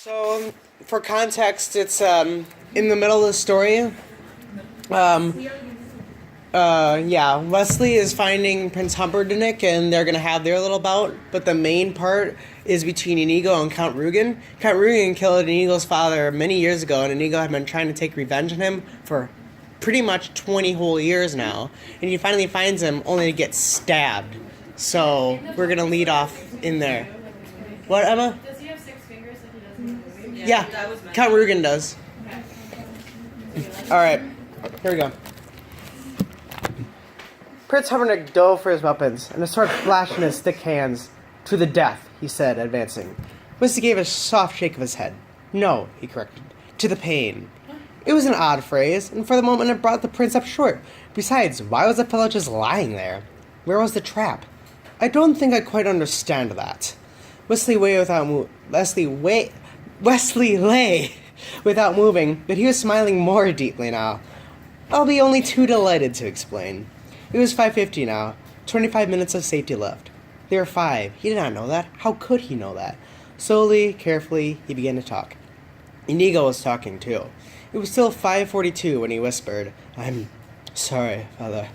So, for context, it's in the middle of the story. Wesley is finding Prince Humperdinck, and they're gonna have their little bout. But the main part is between Inigo and Count Rugen. Count Rugen killed Inigo's father many years ago, and Inigo had been trying to take revenge on him for pretty much 20 whole years now. And he finally finds him, only to get stabbed. So we're gonna lead off in there. What, Emma? Does he have 6 fingers like he does in the movie? Yeah, Count Rugen does. Alright, here we go. Prince Humperdinck dove for his weapons, and a sword flashed in his thick hands. "To the death," he said, advancing. Wesley gave a soft shake of his head. "No," he corrected. "To the pain." It was an odd phrase, and for the moment it brought the prince up short. Besides, why was the fellow just lying there? Where was the trap? "I don't think I quite understand that." Wesley lay without moving, but he was smiling more deeply now. "I'll be only too delighted to explain." It was 5:50 now, 25 minutes of safety left. They were 5. He did not know that. How could he know that? Slowly, carefully, he began to talk. Inigo was talking too. It was still 5:42 when he whispered, "I'm sorry, father."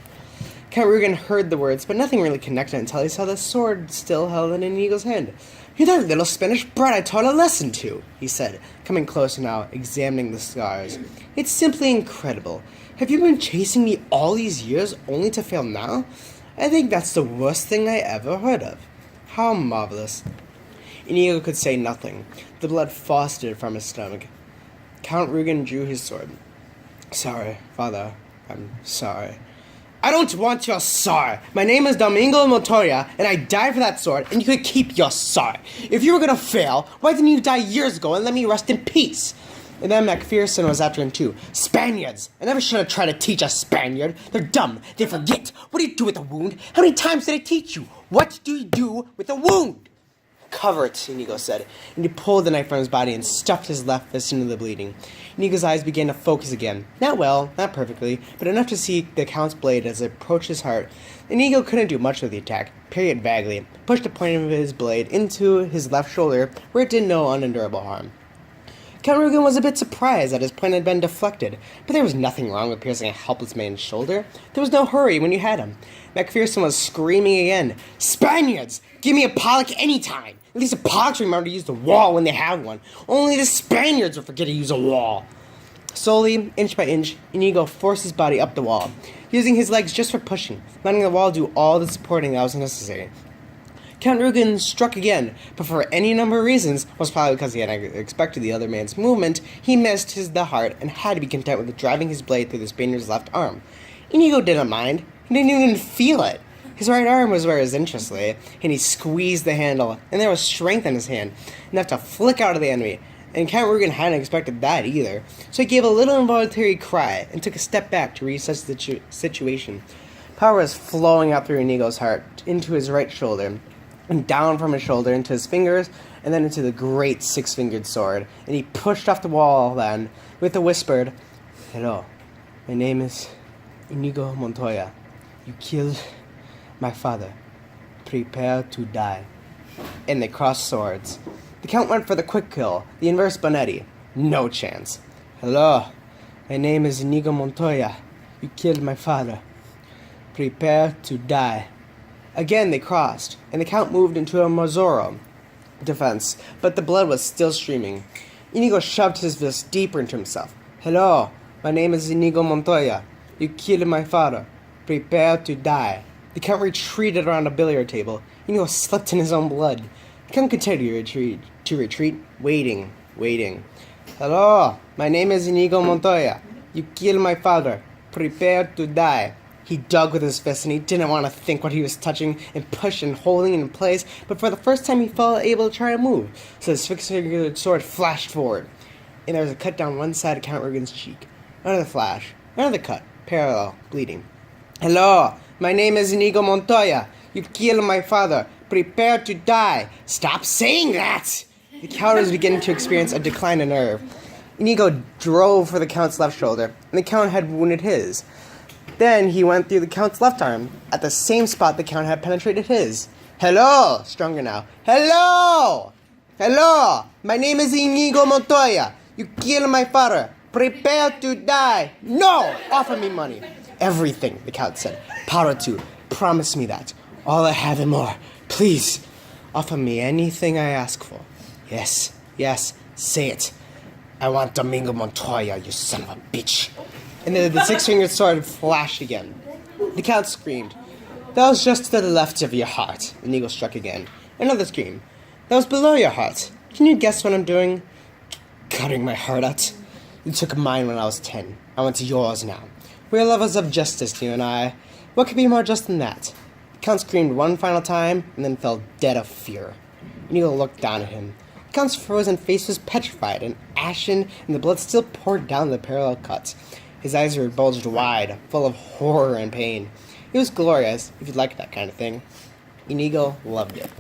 Count Rugen heard the words, but nothing really connected until he saw the sword still held in Inigo's hand. "You're that little Spanish brat I taught a lesson to," he said, coming closer now, examining the scars. "It's simply incredible. Have you been chasing me all these years only to fail now? I think that's the worst thing I ever heard of. How marvelous." Inigo could say nothing. The blood fauceted from his stomach. Count Rugen drew his sword. "Sorry, father. I'm sorry." "I don't want your sorry. My name is Domingo Montoya, and I died for that sword, and you could keep your sorry. If you were gonna fail, why didn't you die years ago and let me rest in peace?" And then MacPherson was after him too. "Spaniards! I never should have tried to teach a Spaniard. They're dumb. They forget. What do you do with a wound? How many times did I teach you? What do you do with a wound?" "Cover it," Inigo said, and he pulled the knife from his body and stuffed his left fist into the bleeding. Inigo's eyes began to focus again. Not well, not perfectly, but enough to see the Count's blade as it approached his heart. Inigo couldn't do much with the attack, parry it vaguely, pushed the point of his blade into his left shoulder, where it did no unendurable harm. Count Rugen was a bit surprised that his point had been deflected, but there was nothing wrong with piercing a helpless man's shoulder. There was no hurry when you had him. MacPherson was screaming again. "Spaniards! Give me a Pollock any time! At least the Pollocks remember to use the wall when they have one. Only the Spaniards will forget to use a wall." Slowly, inch by inch, Inigo forced his body up the wall, using his legs just for pushing, letting the wall do all the supporting that was necessary. Count Rugen struck again, but for any number of reasons, most probably because he had expected the other man's movement, he missed the heart and had to be content with driving his blade through the Spaniard's left arm. Inigo didn't mind. He didn't even feel it. His right arm was where his interest lay, and he squeezed the handle, and there was strength in his hand, enough to flick out of the enemy, and Count Rugen hadn't expected that either, so he gave a little involuntary cry and took a step back to reassess the situation. Power was flowing out through Inigo's heart, into his right shoulder, and down from his shoulder into his fingers, and then into the great 6-fingered sword, and he pushed off the wall then, with a whispered, "Hello, my name is Inigo Montoya. You killed my father. Prepare to die." And they crossed swords. The Count went for the quick kill, the inverse Bonetti. No chance. "Hello, my name is Inigo Montoya. You killed my father. Prepare to die." Again they crossed, and the Count moved into a Mazzoro defense, but the blood was still streaming. Inigo shoved his fist deeper into himself. "Hello, my name is Inigo Montoya. You killed my father. Prepare to die." The Count retreated around a billiard table. Inigo slipped in his own blood. The Count continued to retreat, waiting. "Hello, my name is Inigo Montoya. You killed my father. Prepare to die." He dug with his fist, and he didn't want to think what he was touching and pushing and holding in place, but for the first time he felt able to try to move, so his 6-fingered sword flashed forward, and there was a cut down one side of Count Rugen's cheek. Another flash, another cut, parallel, bleeding. "Hello, my name is Inigo Montoya. You killed my father. Prepare to die." "Stop saying that!" The Count was beginning to experience a decline in nerve. Inigo drove for the Count's left shoulder, and the Count had wounded his. Then he went through the Count's left arm, at the same spot the Count had penetrated his. "Hello!" Stronger now. "Hello!" Hello, my name is Inigo Montoya. You killed my father. Prepare to die. No, offer me money. Everything, the Count said. Power to. Promise me that. All I have and more. Please, offer me anything I ask for. Yes, yes, say it. I want Domingo Montoya, you son of a bitch. And then the six-fingered sword flashed again. The Count screamed. That was just to the left of your heart. Inigo struck again. Another scream. That was below your heart. Can you guess what I'm doing? Cutting my heart out. You took mine when I was 10. I want yours now. We are lovers of justice, you and I. What could be more just than that? The Count screamed one final time and then fell dead of fear. Inigo looked down at him. The Count's frozen face was petrified and ashen, and the blood still poured down the parallel cuts. His eyes were bulged wide, full of horror and pain. It was glorious, if you'd like that kind of thing. Inigo loved it.